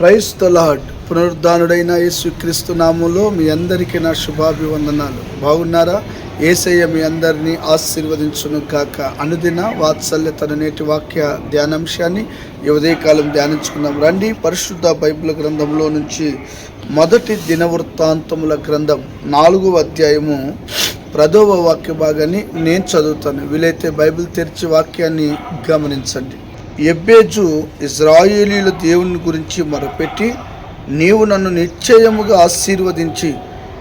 Praise the lord. పునరుద్ధానుడైన యేసుక్రీస్తు నామములో మీ అందరికీ నా శుభాభివందనాలు. బాగున్నారా? యేసయ్య మీ అందరినీ ఆశీర్వదించును గాక. అనుదిన వాత్సల్యతను నేటి వాక్య ధ్యానాంశాన్ని ఈ ఉదయకాలం ధ్యానించుకుందాం రండి. పరిశుద్ధ బైబిల్ గ్రంథంలో నుంచి మొదటి దినవృత్తాంతముల గ్రంథం 4వ అధ్యాయము 10వ వాక్య భాగాన్ని నేను చదువుతాను. వీలైతే బైబిల్ తెరిచి వాక్యాన్ని గమనించండి. యెబెజు ఇశ్రాయేలీయుల దేవుని గురించి మొరపెట్టి, నీవు నన్ను నిశ్చయముగా ఆశీర్వదించి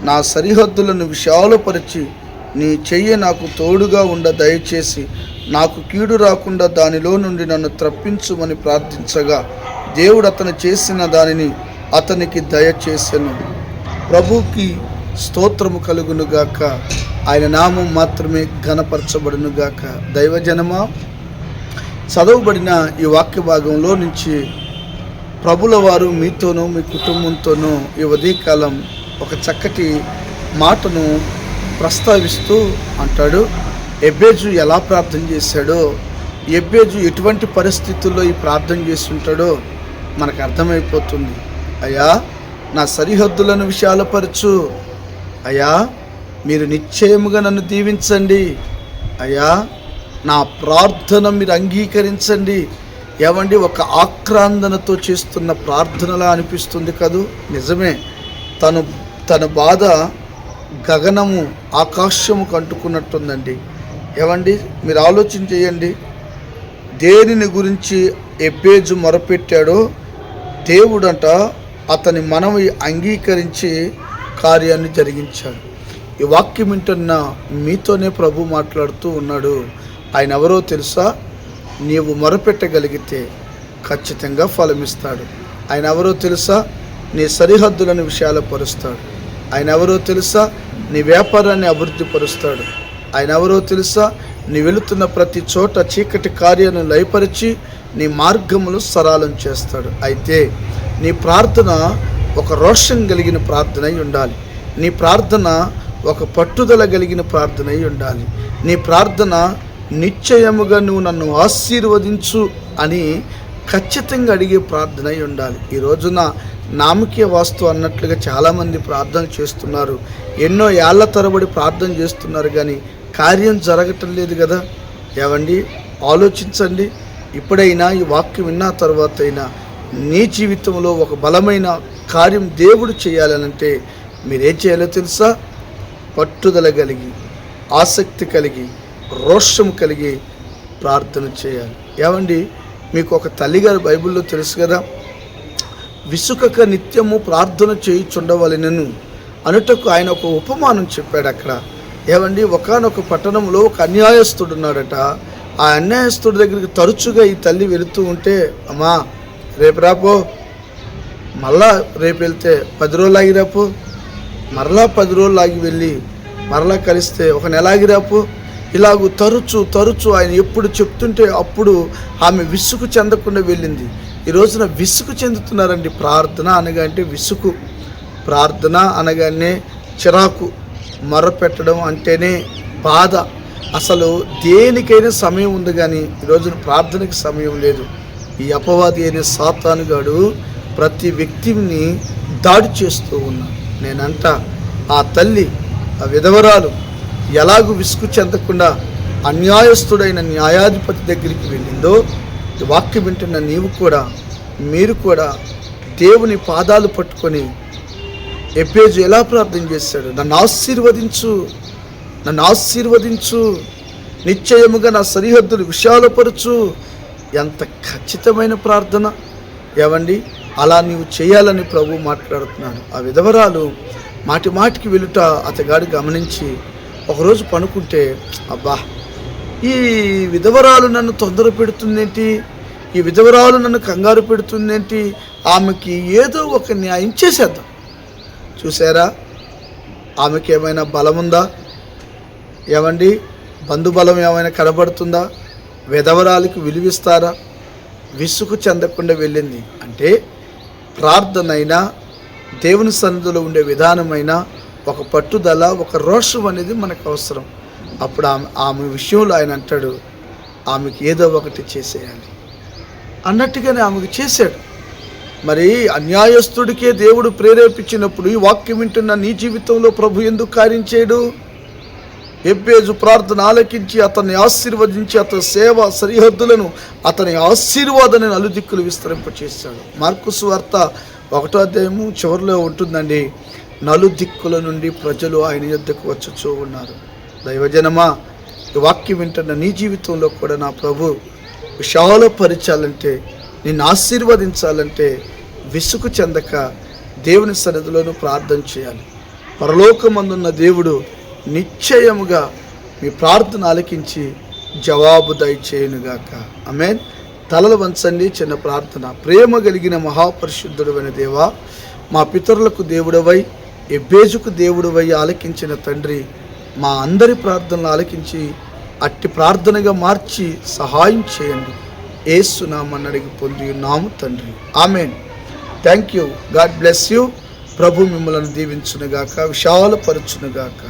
నా సరిహద్దులను విశాలపరిచి నీ చెయ్యి నాకు తోడుగా ఉండ దయచేసి నాకు కీడు రాకుండా దానిలో నుండి నన్ను తప్పించుమని ప్రార్థించగా దేవుడు అతను చేసిన దానిని అతనికి దయచేసెను. ప్రభుకి స్తోత్రము కలుగునుగాక. ఆయన నామం మాత్రమే ఘనపరచబడునుగాక. దైవజనమా, చదవబడిన ఈ వాక్య భాగంలో నుంచి ప్రభుల వారు మీతోనూ మీ కుటుంబంతోనూ ఈ ఉదయకాలం ఒక చక్కటి మాటను ప్రస్తావిస్తూ అంటాడు. యెబెజు ఎలా ప్రార్థన చేశాడో, యెబెజు ఎటువంటి పరిస్థితుల్లో ఈ ప్రార్థన చేసి ఉంటాడో మనకు అర్థమైపోతుంది. అయ్యా, నా సరిహద్దులను విశాలపరచు. అయ్యా, మీరు నిశ్చయముగా నన్ను దీవించండి. అయ్యా, నా ప్రార్థన మీరు అంగీకరించండి. ఏమండి, ఒక ఆక్రాందనతో చేస్తున్న ప్రార్థనలా అనిపిస్తుంది కదూ. నిజమే, తన బాధ గగనము ఆకాశము కంటుకున్నట్టుందండి. ఏమండి, మీరు ఆలోచన చేయండి. దేనిని గురించి యెబెజు మొరపెట్టాడో దేవుడంట అతని మనవి అంగీకరించి కార్యాన్ని జరిగించాడు. ఈ వాక్యం వింటున్న మీతోనే ప్రభు మాట్లాడుతూ ఉన్నాడు. ఆయన ఎవరో తెలుసా? నీవు మొరపెట్టగలిగితే ఖచ్చితంగా ఫలమిస్తాడు. ఆయన ఎవరో తెలుసా? నీ సరిహద్దులను విశాలపరుస్తాడు. ఆయన ఎవరో తెలుసా? నీ వ్యాపారాన్ని అభివృద్ధి పరుస్తాడు. ఆయన ఎవరో తెలుసా? నీ వెళుతున్న ప్రతి చోట చీకటి కార్యాలను లయపరిచి నీ మార్గములు సరళం చేస్తాడు. అయితే నీ ప్రార్థన ఒక రోషం కలిగిన ప్రార్థన అయి ఉండాలి. నీ ప్రార్థన ఒక పట్టుదల కలిగిన ప్రార్థన అయి ఉండాలి. నీ ప్రార్థన నిశ్చయముగా నువ్వు నన్ను ఆశీర్వదించు అని ఖచ్చితంగా అడిగే ప్రార్థన అయి ఉండాలి. ఈ రోజున నామకీయ వాస్తు అన్నట్లుగా చాలామంది ప్రార్థన చేస్తున్నారు. ఎన్నో ఏళ్ల తరబడి ప్రార్థన చేస్తున్నారు, కానీ కార్యం జరగటం లేదు కదా. ఏవండి, ఆలోచించండి. ఇప్పుడైనా ఈ వాక్యం విన్న తర్వాత అయినా నీ జీవితంలో ఒక బలమైన కార్యం దేవుడు చేయాలనంటే మీరేం చేయాలో తెలుసా? పట్టుదల కలిగి, ఆసక్తి కలిగి, రోషం కలిగి ప్రార్థన చేయాలి. ఏమండి, మీకు ఒక తల్లిగారు బైబిల్లో తెలుసు కదా, విసుకక నిత్యము ప్రార్థన చేయుచుండవలెనను అనుటకు ఆయన ఒక ఉపమానం చెప్పాడు అక్కడ. ఏమండి, ఒకానొక పట్టణంలో ఒక అన్యాయస్తుడు ఉన్నాడట. ఆ అన్యాయస్తుడి దగ్గరికి తరచుగా ఈ తల్లి వెళుతూ ఉంటే, అమ్మా రేపు రాపో, మళ్ళా రేపు వెళ్తే 10 రోజులు ఆగిరాపో, మరలా 10 రోజులు ఆగి వెళ్ళి మరలా కలిస్తే ఒక నెల ఆగిరాపో, ఇలాగూ తరచు ఆయన ఎప్పుడు చెప్తుంటే అప్పుడు ఆమె విసుగు చెందకుండా వెళ్ళింది. ఈ రోజున విసుగు చెందుతున్నారండి. ప్రార్థన అనగా అంటే విసుగు, ప్రార్థన అనగానే చిరాకు, మొరపెట్టడం అంటేనే బాధ. అసలు దేనికైనా సమయం ఉంది, కానీ ఈ రోజున ప్రార్థనకి సమయం లేదు. ఈ అపవాది అనే సాతానుగాడు ప్రతి వ్యక్తిని దాడి చేస్తూ ఉన్నాడు. నేనంట ఆ తల్లి, ఆ విధవరాలు ఎలాగూ విసుగు చెందకుండా అన్యాయస్తుడైన న్యాయాధిపతి దగ్గరికి వెళ్ళిందో, ఈ వాక్యం వింటున్న నీవు కూడా, మీరు కూడా దేవుని పాదాలు పట్టుకొని యెబెజు ఎలా ప్రార్థన చేశాడు? నన్ను ఆశీర్వదించు, నన్ను ఆశీర్వదించు, నిశ్చయముగా నా సరిహద్దులు విశాలపరచు. ఎంత ఖచ్చితమైన ప్రార్థన. ఏవండి, అలా నీవు చేయాలని ప్రభు మాట్లాడుతున్నాడు. ఆ విధవరాలు మాటికి వెళుట అతగాడు గమనించి ఒకరోజు పనుకుంటే, అబ్బా, ఈ విధవరాలు నన్ను తొందర పెడుతుందేంటి, ఈ విధవరాలు నన్ను కంగారు పెడుతుందేంటి, ఆమెకి ఏదో ఒక న్యాయం చేసేద్దాం. చూసారా, ఆమెకి ఏమైనా బలం ఉందా? ఏమండి, బంధుబలం ఏమైనా కనబడుతుందా? విధవరాలకు విలువిస్తారా? విసుగు చెందకుండా వెళ్ళింది అంటే ప్రార్థన అయినా, దేవుని సన్నిధిలో ఉండే విధానమైనా ఒక పట్టుదల, ఒక రోషం అనేది మనకు అవసరం. అప్పుడు ఆమె విషయంలో ఆయన అంటాడు, ఆమెకి ఏదో ఒకటి చేసేయాలి అన్నట్టుగానే ఆమెకు చేశాడు. మరి అన్యాయస్తుడికే దేవుడు ప్రేరేపించినప్పుడు ఈ వాక్యం వింటున్న నీ జీవితంలో ప్రభు ఎందుకు కార్యం చేయడు? ఎబ్బేజు ప్రార్థన ఆలకించి అతన్ని ఆశీర్వదించి అతని సేవ సరిహద్దులను అతని ఆశీర్వాదాన్ని నలుదిక్కులు విస్తరింపచేశాడు. మార్కు సువార్త 1వ అధ్యాయము చివరిలో ఉంటుందండి, నలుదిక్కుల నుండి ప్రజలు ఆయన యొద్దకు వచ్చుచూ ఉన్నారు. దైవజనమా, ఈ వాక్యం వింటున్న నీ జీవితంలో కూడా నా ప్రభు విశాలపరచాలంటే, నిన్ను ఆశీర్వదించాలంటే విసుగు చెందక దేవుని సన్నిధిలోనూ ప్రార్థన చేయాలి. పరలోకమందున్న దేవుడు నిశ్చయముగా మీ ప్రార్థన ఆలకించి జవాబు దయచేయునుగాక. ఆమేన్. తలలు వంచండి. చిన్న ప్రార్థన. ప్రేమ కలిగిన మహాపరిశుద్ధుడైన దేవా, మా పితరులకు దేవుడవై ఎబ్బేజుకు దేవుడవై ఆలకించిన తండ్రి, మా అందరి ప్రార్థనలు ఆలకించి అట్టి ప్రార్థనగా మార్చి సహాయం చేయండి. యేసు నామమున అడిగి పొంది ఉన్నాము తండ్రి. ఆమేన్. Thank you. God bless you. ప్రభు మిమ్మల్ని దీవించునుగాక, విశాలపరచునుగాక.